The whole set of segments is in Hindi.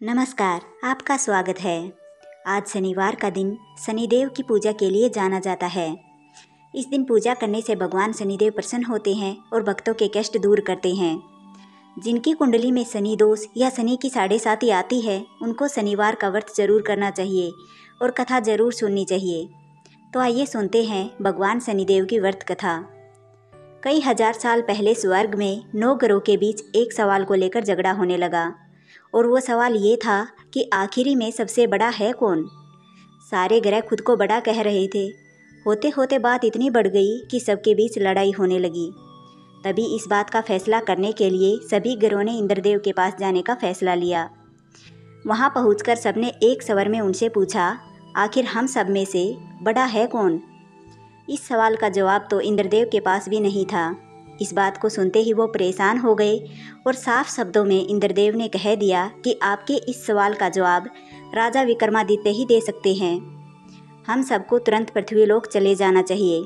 नमस्कार, आपका स्वागत है। आज शनिवार का दिन शनिदेव की पूजा के लिए जाना जाता है। इस दिन पूजा करने से भगवान शनिदेव प्रसन्न होते हैं और भक्तों के कष्ट दूर करते हैं। जिनकी कुंडली में शनि दोष या शनि की 7.5 आती है, उनको शनिवार का व्रत जरूर करना चाहिए और कथा जरूर सुननी चाहिए। तो आइए सुनते हैं भगवान शनिदेव की व्रत कथा। कई हजार साल पहले स्वर्ग में 9 ग्रहों के बीच एक सवाल को लेकर झगड़ा होने लगा और वो सवाल ये था कि आखिरी में सबसे बड़ा है कौन। सारे ग्रह खुद को बड़ा कह रहे थे। होते होते बात इतनी बढ़ गई कि सबके बीच लड़ाई होने लगी। तभी इस बात का फैसला करने के लिए सभी ग्रहों ने इंद्रदेव के पास जाने का फैसला लिया। वहाँ पहुंचकर सबने एक स्वर में उनसे पूछा, आखिर हम सब में से बड़ा है कौन। इस सवाल का जवाब तो इंद्रदेव के पास भी नहीं था। इस बात को सुनते ही वो परेशान हो गए और साफ शब्दों में इंद्रदेव ने कह दिया कि आपके इस सवाल का जवाब राजा विक्रमादित्य ही दे सकते हैं। हम सबको तुरंत पृथ्वीलोक चले जाना चाहिए।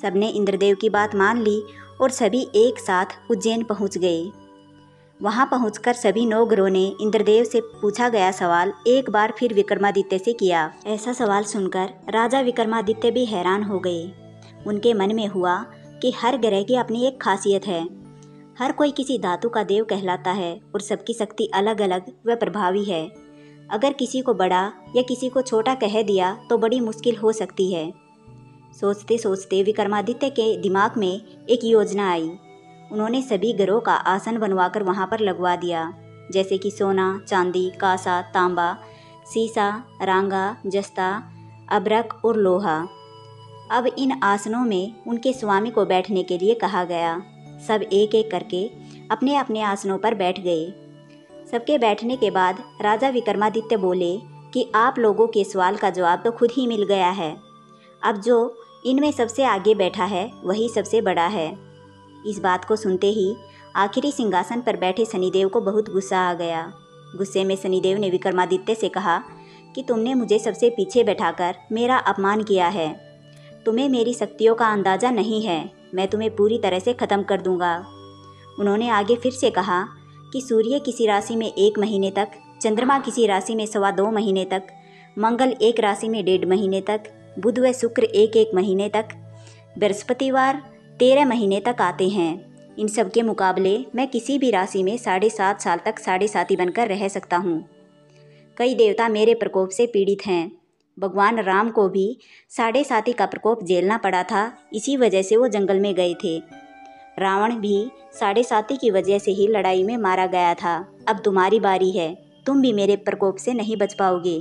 सबने इंद्रदेव की बात मान ली और सभी एक साथ उज्जैन पहुंच गए। वहां पहुंचकर सभी 9 ग्रहों ने इंद्रदेव से पूछा गया सवाल एक बार फिर विक्रमादित्य से किया। ऐसा सवाल सुनकर राजा विक्रमादित्य भी हैरान हो गए। उनके मन में हुआ कि हर ग्रह की अपनी एक खासियत है। हर कोई किसी धातु का देव कहलाता है और सबकी शक्ति अलग अलग व प्रभावी है। अगर किसी को बड़ा या किसी को छोटा कह दिया तो बड़ी मुश्किल हो सकती है। सोचते सोचते विक्रमादित्य के दिमाग में एक योजना आई। उन्होंने सभी ग्रहों का आसन बनवाकर वहां पर लगवा दिया, जैसे कि सोना, चांदी, कांसा, तांबा, सीसा, रांगा, जस्ता, अभ्रक और लोहा। अब इन आसनों में उनके स्वामी को बैठने के लिए कहा गया। सब एक एक करके अपने अपने आसनों पर बैठ गए। सबके बैठने के बाद राजा विक्रमादित्य बोले कि आप लोगों के सवाल का जवाब तो खुद ही मिल गया है। अब जो इनमें सबसे आगे बैठा है वही सबसे बड़ा है। इस बात को सुनते ही आखिरी सिंहासन पर बैठे शनिदेव को बहुत गुस्सा आ गया। गुस्से में शनिदेव ने विक्रमादित्य से कहा कि तुमने मुझे सबसे पीछे बैठाकर मेरा अपमान किया है। तुम्हें मेरी शक्तियों का अंदाज़ा नहीं है। मैं तुम्हें पूरी तरह से ख़त्म कर दूंगा। उन्होंने आगे फिर से कहा कि सूर्य किसी राशि में 1 महीने तक, चंद्रमा किसी राशि में 2.25 महीने तक, मंगल एक राशि में 1.5 महीने तक, बुध व शुक्र 1-1 महीने तक, बृहस्पतिवार 13 महीने तक आते हैं। इन सब के मुकाबले मैं किसी भी राशि में 7.5 साल तक 7.5 बनकर रह सकता हूँ। कई देवता मेरे प्रकोप से पीड़ित हैं। भगवान राम को भी 7.5 का प्रकोप झेलना पड़ा था। इसी वजह से वो जंगल में गए थे। रावण भी 7.5 की वजह से ही लड़ाई में मारा गया था। अब तुम्हारी बारी है। तुम भी मेरे प्रकोप से नहीं बच पाओगे।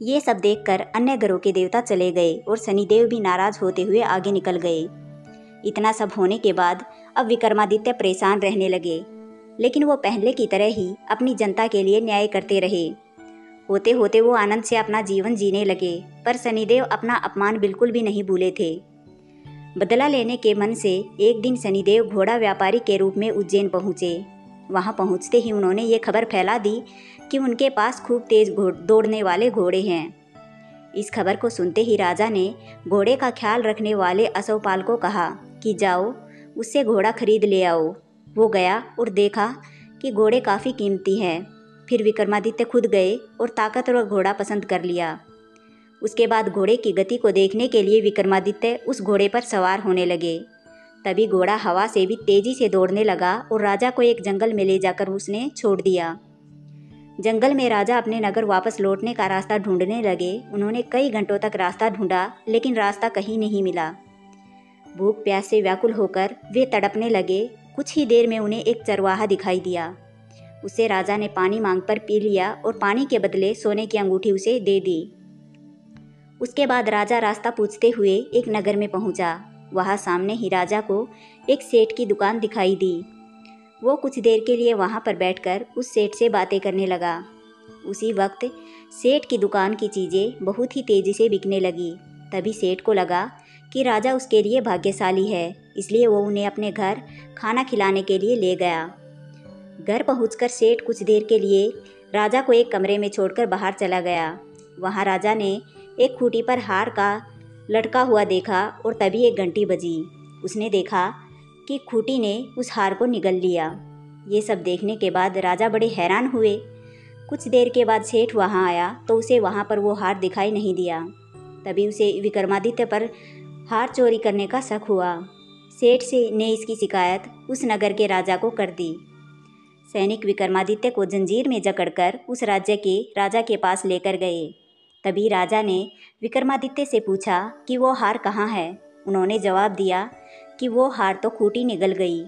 ये सब देखकर अन्य ग्रहों के देवता चले गए और शनिदेव भी नाराज होते हुए आगे निकल गए। इतना सब होने के बाद अब विक्रमादित्य परेशान रहने लगे, लेकिन वो पहले की तरह ही अपनी जनता के लिए न्याय करते रहे। होते होते वो आनंद से अपना जीवन जीने लगे, पर शनिदेव अपना अपमान बिल्कुल भी नहीं भूले थे। बदला लेने के मन से एक दिन शनिदेव घोड़ा व्यापारी के रूप में उज्जैन पहुँचे। वहाँ पहुँचते ही उन्होंने ये खबर फैला दी कि उनके पास खूब तेज दौड़ने वाले घोड़े हैं। इस खबर को सुनते ही राजा ने घोड़े का ख्याल रखने वाले अश्वपाल को कहा कि जाओ उससे घोड़ा खरीद ले आओ। वो गया और देखा कि घोड़े काफ़ी कीमती हैं। फिर विक्रमादित्य खुद गए और ताकतवर घोड़ा पसंद कर लिया। उसके बाद घोड़े की गति को देखने के लिए विक्रमादित्य उस घोड़े पर सवार होने लगे। तभी घोड़ा हवा से भी तेजी से दौड़ने लगा और राजा को एक जंगल में ले जाकर उसने छोड़ दिया। जंगल में राजा अपने नगर वापस लौटने का रास्ता ढूंढने लगे। उन्होंने कई घंटों तक रास्ता ढूंढा, लेकिन रास्ता कहीं नहीं मिला। भूख प्यास से व्याकुल होकर वे तड़पने लगे। कुछ ही देर में उन्हें एक चरवाहा दिखाई दिया। उसे राजा ने पानी मांग कर पी लिया और पानी के बदले सोने की अंगूठी उसे दे दी। उसके बाद राजा रास्ता पूछते हुए एक नगर में पहुंचा। वहां सामने ही राजा को एक सेठ की दुकान दिखाई दी। वो कुछ देर के लिए वहां पर बैठकर उस सेठ से बातें करने लगा। उसी वक्त सेठ की दुकान की चीज़ें बहुत ही तेज़ी से बिकने लगी। तभी सेठ को लगा कि राजा उसके लिए भाग्यशाली है, इसलिए वो उन्हें अपने घर खाना खिलाने के लिए ले गया। घर पहुंचकर सेठ कुछ देर के लिए राजा को एक कमरे में छोड़कर बाहर चला गया। वहां राजा ने एक खूंटी पर हार का लटका हुआ देखा और तभी एक घंटी बजी। उसने देखा कि खूंटी ने उस हार को निगल लिया। ये सब देखने के बाद राजा बड़े हैरान हुए। कुछ देर के बाद सेठ वहाँ आया तो उसे वहाँ पर वो हार दिखाई नहीं दिया। तभी उसे विक्रमादित्य पर हार चोरी करने का शक हुआ। सेठ ने इसकी शिकायत उस नगर के राजा को कर दी। सैनिक विक्रमादित्य को जंजीर में जकड़कर उस राज्य के राजा के पास लेकर गए। तभी राजा ने विक्रमादित्य से पूछा कि वो हार कहाँ है। उन्होंने जवाब दिया कि वो हार तो खूंटी निगल गई।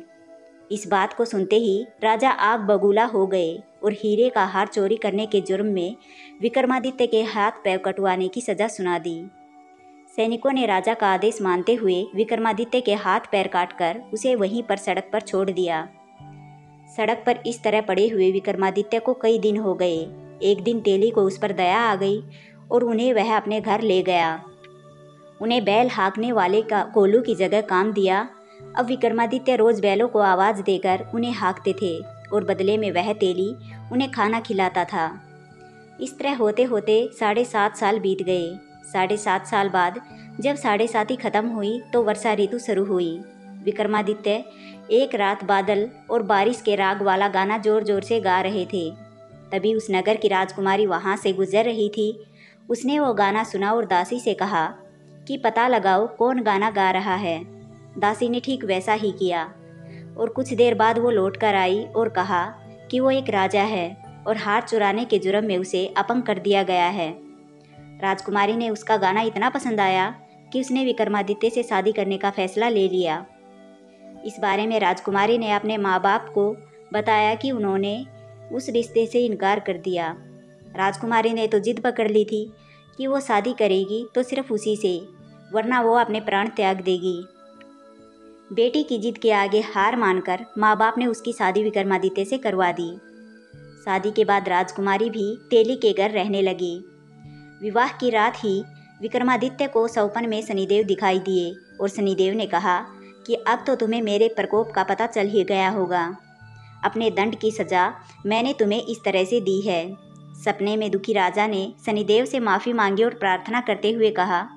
इस बात को सुनते ही राजा आग बबूला हो गए और हीरे का हार चोरी करने के जुर्म में विक्रमादित्य के हाथ पैर कटवाने की सज़ा सुना दी। सैनिकों ने राजा का आदेश मानते हुए विक्रमादित्य के हाथ पैर काटकर उसे वहीं पर सड़क पर छोड़ दिया। सड़क पर इस तरह पड़े हुए विक्रमादित्य को कई दिन हो गए। एक दिन तेली को उस पर दया आ गई और उन्हें वह अपने घर ले गया। उन्हें बैल हाँकने वाले का कोल्हू की जगह काम दिया। अब विक्रमादित्य रोज़ बैलों को आवाज़ देकर उन्हें हाँकते थे और बदले में वह तेली उन्हें खाना खिलाता था। इस तरह होते होते 7.5 साल बीत गए। 7.5 साल बाद जब 7.5 खत्म हुई तो वर्षा ऋतु शुरू हुई। विक्रमादित्य एक रात बादल और बारिश के राग वाला गाना जोर जोर से गा रहे थे। तभी उस नगर की राजकुमारी वहाँ से गुजर रही थी। उसने वो गाना सुना और दासी से कहा कि पता लगाओ कौन गाना गा रहा है। दासी ने ठीक वैसा ही किया और कुछ देर बाद वो लौट कर आई और कहा कि वो एक राजा है और हार चुराने के जुर्म में उसे अपंग कर दिया गया है। राजकुमारी ने उसका गाना इतना पसंद आया कि उसने विक्रमादित्य से शादी करने का फैसला ले लिया। इस बारे में राजकुमारी ने अपने माँ बाप को बताया कि उन्होंने उस रिश्ते से इनकार कर दिया। राजकुमारी ने तो जिद पकड़ ली थी कि वो शादी करेगी तो सिर्फ उसी से, वरना वो अपने प्राण त्याग देगी। बेटी की जिद के आगे हार मानकर माँ बाप ने उसकी शादी विक्रमादित्य से करवा दी। शादी के बाद राजकुमारी भी तेली के घर रहने लगी। विवाह की रात ही विक्रमादित्य को सौपन में शनिदेव दिखाई दिए और शनिदेव ने कहा कि अब तो तुम्हें मेरे प्रकोप का पता चल ही गया होगा। अपने दंड की सज़ा मैंने तुम्हें इस तरह से दी है। सपने में दुखी राजा ने शनिदेव से माफ़ी मांगी और प्रार्थना करते हुए कहा,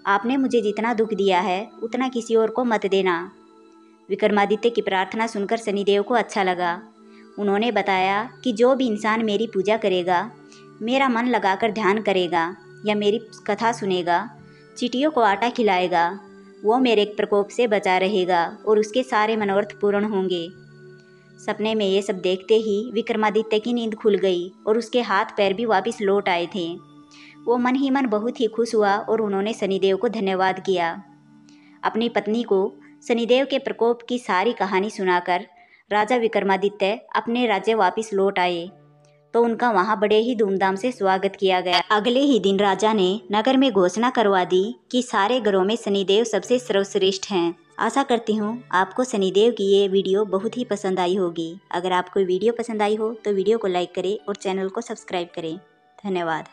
आपने मुझे जितना दुख दिया है उतना किसी और को मत देना। विक्रमादित्य की प्रार्थना सुनकर शनिदेव को अच्छा लगा। उन्होंने बताया कि जो भी इंसान मेरी पूजा करेगा, मेरा मन लगाकर ध्यान करेगा या मेरी कथा सुनेगा, चींटियों को आटा खिलाएगा, वो मेरे प्रकोप से बचा रहेगा और उसके सारे मनोरथ पूर्ण होंगे। सपने में ये सब देखते ही विक्रमादित्य की नींद खुल गई और उसके हाथ पैर भी वापस लौट आए थे। वो मन ही मन बहुत ही खुश हुआ और उन्होंने शनिदेव को धन्यवाद किया। अपनी पत्नी को शनिदेव के प्रकोप की सारी कहानी सुनाकर राजा विक्रमादित्य अपने राज्य वापस लौट आए तो उनका वहाँ बड़े ही धूमधाम से स्वागत किया गया। अगले ही दिन राजा ने नगर में घोषणा करवा दी कि सारे घरों में शनिदेव सबसे सर्वश्रेष्ठ हैं। आशा करती हूँ आपको शनिदेव की ये वीडियो बहुत ही पसंद आई होगी। अगर आपको वीडियो पसंद आई हो तो वीडियो को लाइक करें और चैनल को सब्सक्राइब करें। धन्यवाद।